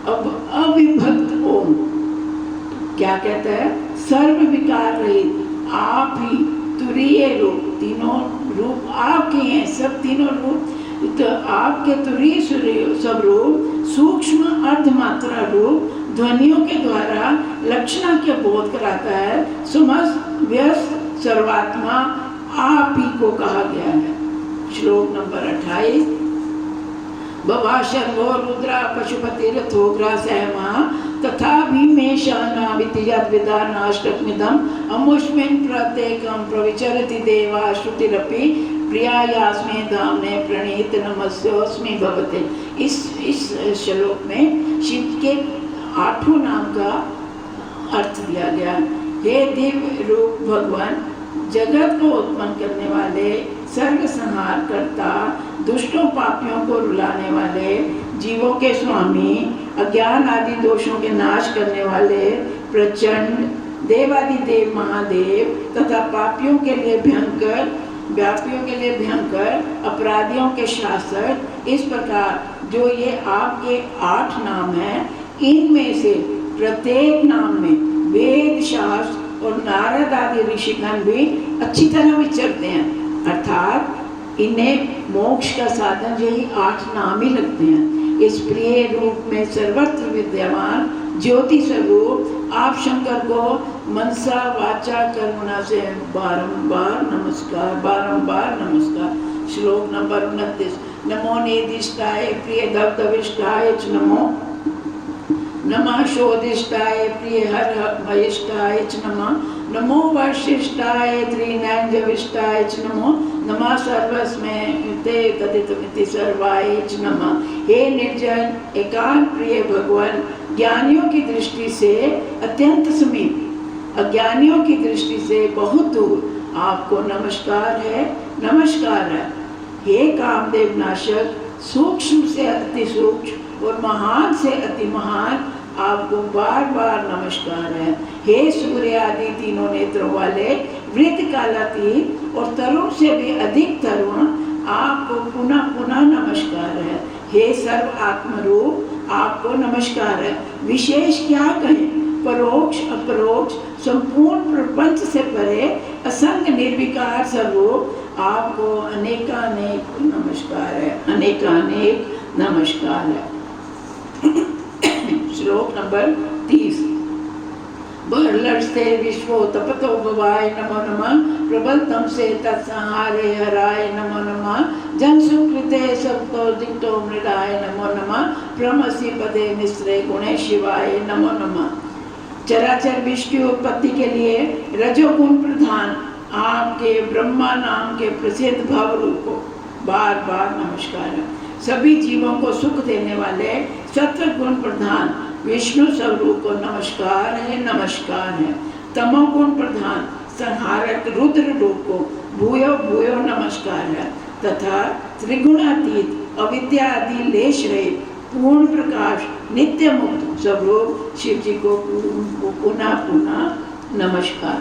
अब अविभक्त ओम क्या कहता है? सर्व विकार रहित आप ही तुरीय रूप, तीनों रूप आपके हैं, सब तीनों रूप तो आपके तुरीय स्वरूप सूक्ष्म अर्धमात्रा रूप ध्वनियों के द्वारा लक्षणा के बोध कराता है। समस्त व्यस्त सर्वात्मा आप ही को कहा गया है। श्लोक नंबर 28। बवा शर्वो रुद्रा पशुपति रथोग्रा सहमा तथा भीमेशानाविद्यानाष्टकमिदम् अमुष्मिन् प्रत्येकं प्रविचरति देवा श्रुतिरपि प्रियायास्मे धामने प्रणीत नमस्योस्मि भवते। इस श्लोक में शिव के 8 नाम का अर्थ दिया गया। हे दिव्य रूप भगवान, जगत को उत्पन्न करने वाले, सर्ग संहार करता, दुष्टों पापियों को रुलाने वाले, जीवों के स्वामी, अज्ञान आदि दोषों के नाश करने वाले, प्रचंड देवादिदेव महादेव तथा पापियों के लिए भयंकर, व्यापियों के लिए भयंकर, अपराधियों के शासक। इस प्रकार जो ये आपके 8 नाम हैं, इनमें से प्रत्येक नाम में वेद शास्त्र और नारद आदि ऋषिगण भी अच्छी तरह विचरते हैं, अर्थात इन्हें मोक्ष का साधन यही 8 नाम ही लगते हैं। इस प्रिय रूप में सर्वत्र विद्यमान ज्योति स्वरूप आप शंकर को मनसा वाचा कर्मणा से बारंबार नमस्कार, बारंबार नमस्कार। श्लोक नंबर 29। नमो नेदिष्टाय प्रिय दवदविष्टाय च नमो नमः शोधिष्टाय प्रिय हर महिष्टाय च नमः नमो वर्षिष्टाय त्रिनैनजविष्टाय च नमो नमः सर्वस्मै ते तदितमिति सर्वाय च नमः। हे निर्जन एकांत प्रिय भगवान, ज्ञानियों की दृष्टि से अत्यंत समीप, अज्ञानियों की दृष्टि से बहुत दूर आपको नमस्कार है, नमस्कार है। हे कामदेव नाशक, सूक्ष्म से अति सूक्ष्म और महान से अति महान, आपको बार बार नमस्कार है। हे सूर्य आदि तीनों नेत्रों वाले, वृद्ध कालातीत और तरुण से भी अधिक तरुण, आपको पुनः पुनः नमस्कार है। हे सर्व आत्मरूप, आपको नमस्कार है। विशेष क्या कहें, परोक्ष अपरोक्ष संपूर्ण प्रपंच से परे असंग निर्विकार स्वरूप, आपको अनेकानेक नमस्कार है, अनेकानेक नमस्कार है। श्लोक नंबर 30। बर्लर्षते विश्वो तपतो भवाय नमो नमः, प्रबलतम से तत्संहारे हराय नमो नमः, जन सुकृते सबको दिक्तो मृडाय नमो नमः, ब्रह्मसि पदे मिश्रे गुणे शिवाय नमो नमः। चराचर विश्व की उत्पत्ति के लिए रजोगुण प्रधान आपके ब्रह्मा नाम के प्रसिद्ध भव रूप को बार बार नमस्कार है। सभी जीवों को सुख देने वाले सत्व गुण प्रधान विष्णु स्वरूप को नमस्कार है। तमोगुण प्रधान संहारक रुद्र रूप को भूयो भूयो नमस्कार है तथा त्रिगुणातीत अविद्या आदि लेश रहित पूर्ण प्रकाश नित्य मुक्त स्वरूप शिव जी को पुनः पुनः नमस्कार।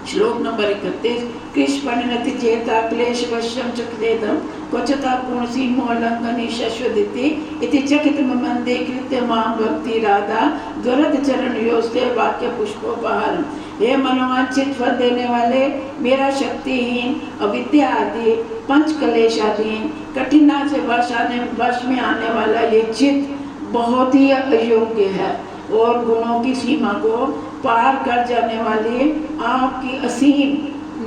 श्लोक नंबर 31। कृष्ण परिणति चेता क्लेश वश्यम चक्रेदम क्वचता पूर्णसीमो लंघनी शश्वदिति इति चकित मंदे कृत्य मां भक्ति राधा द्वरद चरण योस्ते वाक्य पुष्पोपहारम। हे मनोवांछित फल देने वाले, मेरा शक्तिहीन अविद्या आदि पंच कलेशाधीन कठिना से वश में आने वाला ये चित्त बहुत ही अयोग्य है और गुणों की सीमा को पार कर जाने वाली आपकी असीम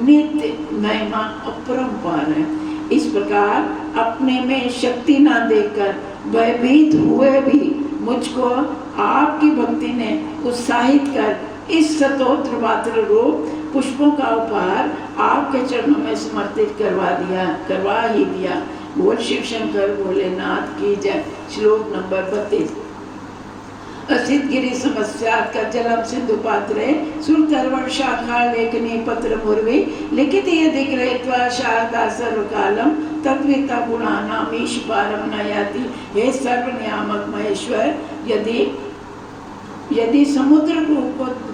नित्य महिमा अपरंपार है। इस प्रकार अपने में शक्ति ना देकर भयभीत हुए भी मुझको आपकी भक्ति ने उत्साहित कर इस स्तोत्र पात्र रूप पुष्पों का उपहार आपके चरणों में समर्पित करवा ही दिया। बोल शिव शंकर भोलेनाथ की जय। श्लोक नंबर 32। असित गिरि समस्या का जलम सिंधु पात्रे सुरतर्वण शाखा लेखनी पत्र मुर्वी लिखित यदि ग्रहीत्वा शारदा सर्वकालम तद्विता गुणानाम ईश पारम न याति। हे सर्वनियामक महेश्वर, यदि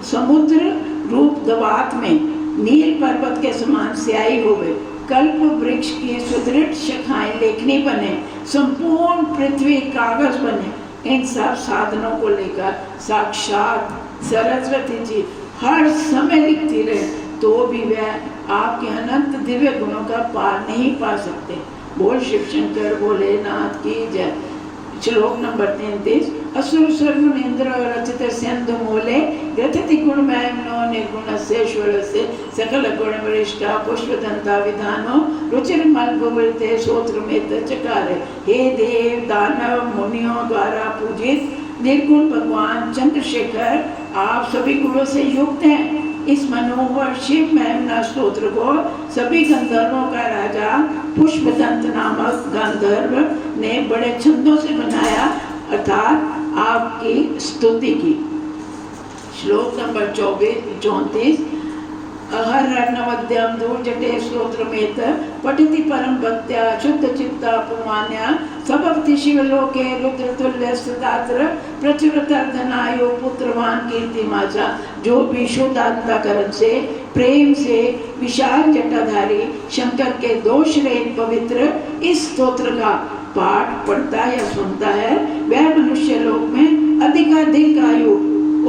समुद्र रूप दवात में नील पर्वत के समान स्याही होवे, कल्प वृक्ष की सुदृढ़ शाखाएं लेखनी बने, संपूर्ण पृथ्वी कागज बने, इन सब साधनों को लेकर साक्षात सरस्वती जी हर समय लिखती रहे तो भी वह आपके अनंत दिव्य गुणों का पार नहीं पा सकते। बोल शिव शंकर भोलेनाथ की जय। श्लोक नंबर 33। असुर सर्वनेन्द्र रचित सिंधु मूले ग्रथति गुणमय नो निर्गुण से सकल गुण वरिष्ठा पुष्पदंता विधानो रुचिर मल गोविते सूत्र में चकारे। हे देव दानव मुनियों द्वारा पूजित निर्गुण भगवान चंद्रशेखर, आप सभी गुणों से युक्त हैं। इस मनोहर शिव महिमा स्तोत्र को सभी गंधर्वों का राजा पुष्पदंत नामक गंधर्व ने बड़े छंदों से बनाया अर्थात आपकी स्तुति की। श्लोक नंबर 34। अहर्णवद्यम दूर्जटे स्तोत्रमेत पठति परम भक्त्या शुद्ध चित्ता पुमान्या सबभक्ति शिवलोके रुद्रतुल्य स्तात्र प्रचुर तर्धनायो पुत्रवान कीर्तिमाचा। जो भी शुद्ध अंतःकरण से प्रेम से विशाल जटाधारी शंकर के दोष रहित पवित्र इस स्तोत्र का पाठ पढ़ता या सुनता है, वह मनुष्य लोक में अधिकाधिक आयु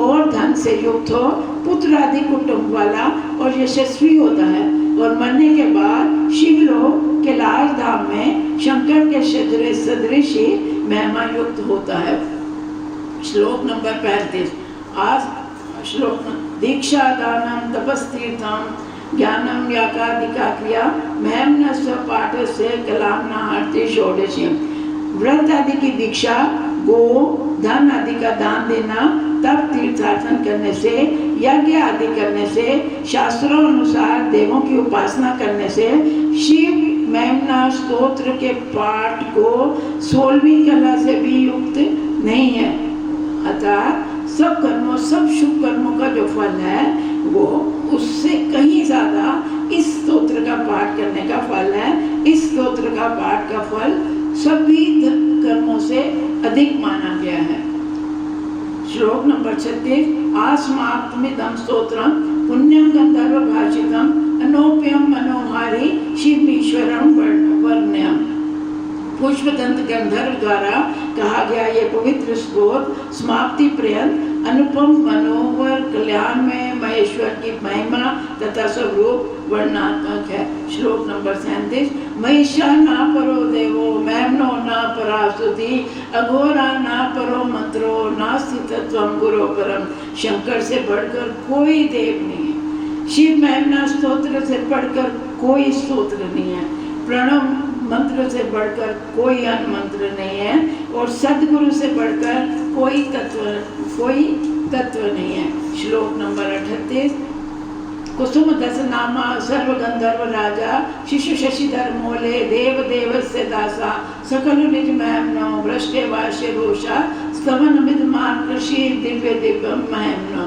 और धन से युक्त हो, पुत्र आदि कुटुंब वाला और यशस्वी होता है और मरने के बाद शिवलोक कैलाश धाम में शंकर के सदृश ही महिमा युक्त होता है। श्लोक नंबर 35। आज श्लोक दीक्षा दानम तपस्तीर्थम ज्ञानम याकादिका क्रिया महम स्वपाठ से कलाम नार्ति षोडशी। व्रत आदि की दीक्षा, गो धन आदि का दान देना, तप तीर्थाटन करने से, यज्ञ आदि करने से, शास्त्रों अनुसार देवों की उपासना करने से, शिव महिमा स्तोत्र के पाठ को 16वीं कला से भी युक्त नहीं है। अतः सब कर्मों, सब शुभ कर्मों का जो फल है वो उससे कहीं ज्यादा इस स्तोत्र का पाठ करने का फल है। इस स्तोत्र का पाठ का फल सभी कर्मों से अधिक माना गया है। श्लोक नंबर 36। आस्मात्मिदं स्तोत्रम पुण्यम गंधर्व भाषितम अनोप्यम मनोहारी शिवईश्वरम वर्ण्यम। पुष्पदंत गंधर्व द्वारा कहा गया ये पवित्र स्तोत्र समाप्ति पर्यंत अनुपम मनोहर कल्याण में महेश्वर की महिमा तथा स्वरूप वर्णात्मक है। श्लोक नंबर 37। महिषा ना परो देवो मैमनो ना परास्तुति अघोरा ना परो मंत्रो नास्ति तत्वं गुरो परम। शंकर से बढ़कर कोई देव नहीं है, शिव महिमना स्तोत्र से बढ़कर कोई स्तोत्र नहीं है, प्रणव मंत्र से बढ़कर कोई अन्य मंत्र नहीं है, और सदगुरु से बढ़कर कोई तत्व नहीं है। श्लोक नंबर 38। कुसुम दस नामा सर्व गंधर्व राजा शिशु शशिधर मोले देव देवस्य दासा सकल निज महमनो भ्रष्टे वाष्य रोषा स्तवन विद्यमान ऋषि दिव्य दिव्यम महमनो।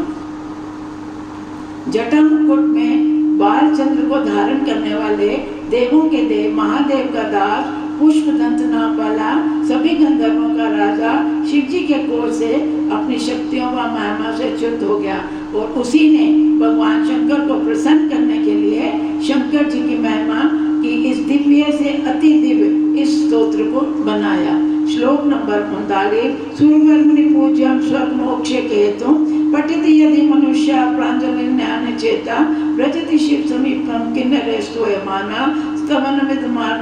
जटा मुकुट में बालचंद्र को धारण करने वाले देवों के देव महादेव का दास पुष्पदंत नाम वाला सभी गंधर्वों का राजा शिव जी के कोल से अपनी शक्तियों व महिमा से च्युत हो गया, और उसी ने भगवान शंकर को प्रसन्न करने के लिए शंकर जी की महिमा की इस दिव्य से अति दिव्य इस स्तोत्र को बनाया। श्लोक नंबर 39। सूर्यवर्मणि पूज्यम स्वर्ग मोक्ष हेतु पठित यदि मनुष्य प्रांजलि ज्ञान चेता व्रजति शिव समीपम किन्नरेस्तु यमाना स्तवन विद्यमान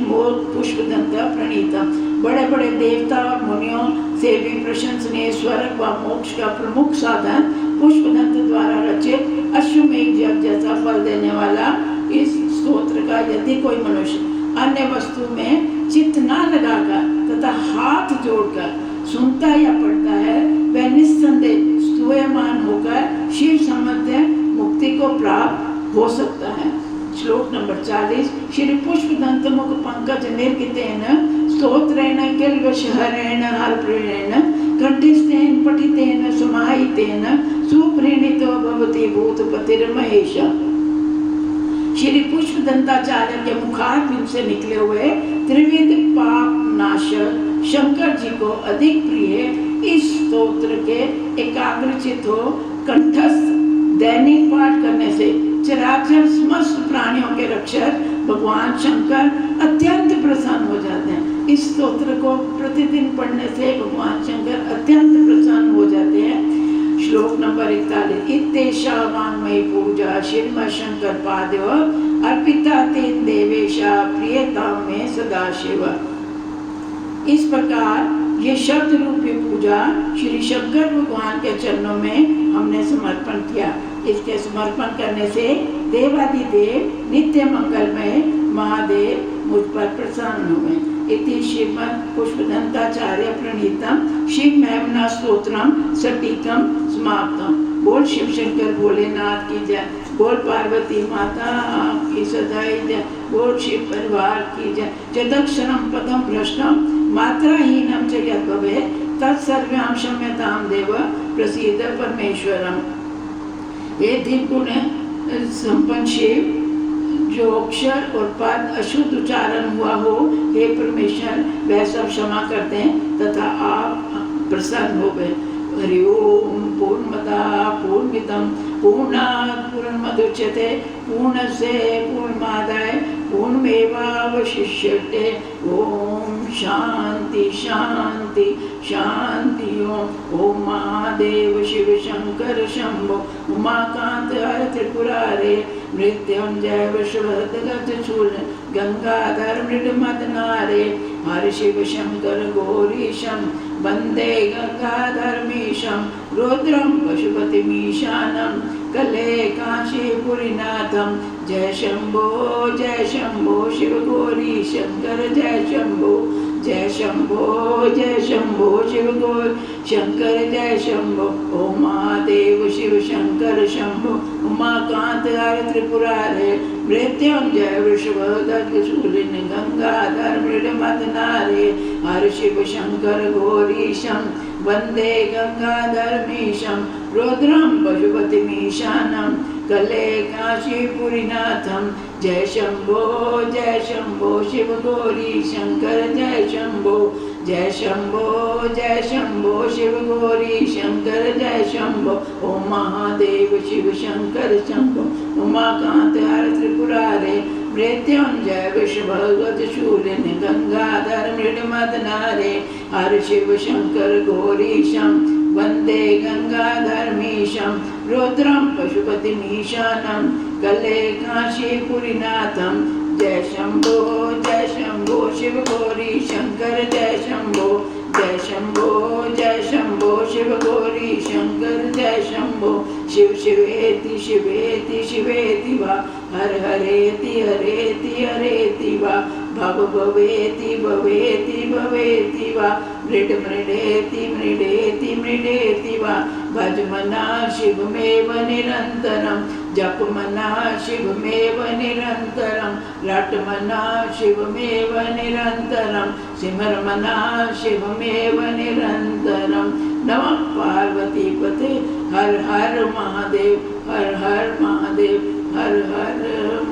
मोद पुष्पदंता प्रणीता। बड़े बड़े देवता और मुनियों से भी प्रशंसनीय स्वर्ग व मोक्ष का प्रमुख साधन पुष्पदंत द्वारा रचित अश्वमेघ यज्ञ जैसा फल देने वाला इस स्तोत्र का यदि कोई मनुष्य अन्य वस्तु में चित्त न लगाकर तथा हाथ जोड़कर सुनता या पढ़ता है, वह निस्संदेह स्तूयमान होकर शिव संबंधी मुक्ति को प्राप्त हो सकता है। श्लोक नंबर 40। श्री पुष्पदंत मुख पंकज निर्गितेन स्तोत्रेण किल्बिषहरेण हरप्रेण कंठस्थेन पठितेन समाहितेन सुप्रीणितो भवति भूतपतिर्महेश। श्री पुष्पदंताचार्य के मुखारविंद से निकले हुए त्रिविध पाप नाशक शंकर जी को अधिक प्रिय इस स्तोत्र के एकाग्रचित हो कंठस्थ दैनिक पाठ करने से चराचर समस्त प्राणियों के रक्षक भगवान शंकर अत्यंत प्रसन्न हो जाते हैं। इस स्तोत्र को प्रतिदिन पढ़ने से भगवान शंकर अत्यंत प्रसन्न हो जाते हैं। श्लोक नंबर 41। इत्येषा वाङ्मयी पूजा श्रीमद् शंकर पादयो अर्पिता तेन देवेशा प्रियताम में सदाशिव। इस प्रकार ये शब्द रूपी पूजा श्री शंकर भगवान के चरणों में हमने समर्पण किया। इसके समर्पण करने से देवादिदेव नित्य मंगलमय महादेव मुझ पर प्रसन्न हुए। इति श्रीमद् पुष्पदंताचार्य प्रणीतम शिव महिमना स्तोत्रम सटीकम समाप्तम। बोल शिव शंकर भोलेनाथ की जय, बोल पार्वती माता की सदाई जय, बोल शिव परिवार की जय। यदक्षरम पदम भ्रष्टम मात्राहीनम च यद् भवेत् तत्सर्वं क्षम्यतां देव प्रसीद परमेश्वरम। ये दिव्य संपन्न शिव जो अक्षर और पद अशुद्ध उच्चारण हुआ हो, हे परमेश्वर वह सब क्षमा करते हैं तथा आप प्रसन्न हो गए। हरि ओम पूर्णमदा पूर्णमिदं पूर्णात् पूर्णमुदच्यते पूर्णस्य पूर्णमादाय पूर्णमेवावशिष्यते। ओम शांति शांति शांति। ओम महादेव शिव शंकर शंभो उमाकांत हर त्रिपुरारे मृत्युंजय विश्वदगतशूल गंगाधर मृडमदनारे हर शिव शंकर गौरीशं वंदे गंगाधर्मीशं रुद्रं पशुपतिमीशानं कले काशीपुरीनाथं। जय शंभो शिव गौरी शंकर जय शंभो शिव गौरी शंकर जय शंभो। ओम महादेव शिव शंकर शंभो उमाकांत हर त्रिपुरारे मृत्युंजय विश्वदगतशूलिन गंगाधर मृडमदनारे हर शिव शंकर गौरीशं वंदे गंगाधर्मीशं रुद्रं पशुपतिमीशानं कले काशीपुरीनाथं। जय शंभो शिव गौरी शंकर जय शंभो शिव गौरी शंकर जय शंभो। ओम महादेव शिव शंकर शंभो उमाकांत हर त्रिपुरारे मृत्युंजय विश्वदगतशूलिन गंगाधर मृडमदनारे हर शिव शंकर गौरीशं वन्दे गङ्गाधर्मीशं रुद्रं पशुपतिमीशानं कले काशीपुरीनाथं जय शंभो शिव गौरी शंकर जय शंभो शिव गौरी शंकर जय शंभो शिव शिवेति शिवेति शिवेति वा हर हरेति हरेति हरेति वा भव भवेति भवेति भवेति वा मृड मृडेति मृडेति मृडेति वा भज मना शिवमेव निरन्तरं जप मना शिवमेव निरन्तरं रट मना शिवमेव निरन्तरं सिमर मना शिवमेव निरन्तरं नमः पार्वती पते हर हर महादेव हर हर महादेव हर हर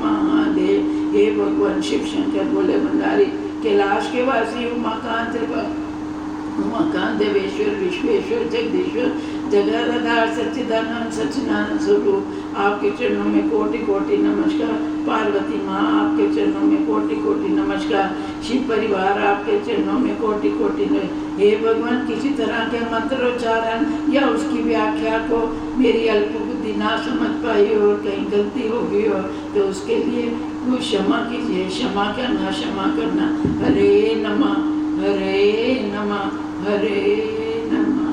महादेव। हे भगवान शिव शंकर बोले भंडारी कैलाश के वासी उमाकांत देवेश्वर विश्वेश्वर जगदीश्वर जगदाधार सच्चिदानंद सच्चिदानंद स्वरूप आपके चरणों में कोटि कोटि नमस्कार। पार्वती माँ आपके चरणों में कोटि कोटि नमस्कार। शिव परिवार आपके चरणों में कोटि कोटि हे भगवान किसी तरह के मंत्रोच्चारण या उसकी व्याख्या को मेरी अल्प बुद्धि ना समझ पाई और कहीं गलती हो गई हो तो उसके लिए वो क्षमा कीजिए। क्षमा करना। हरे नमः हरे नमः हरे नमः।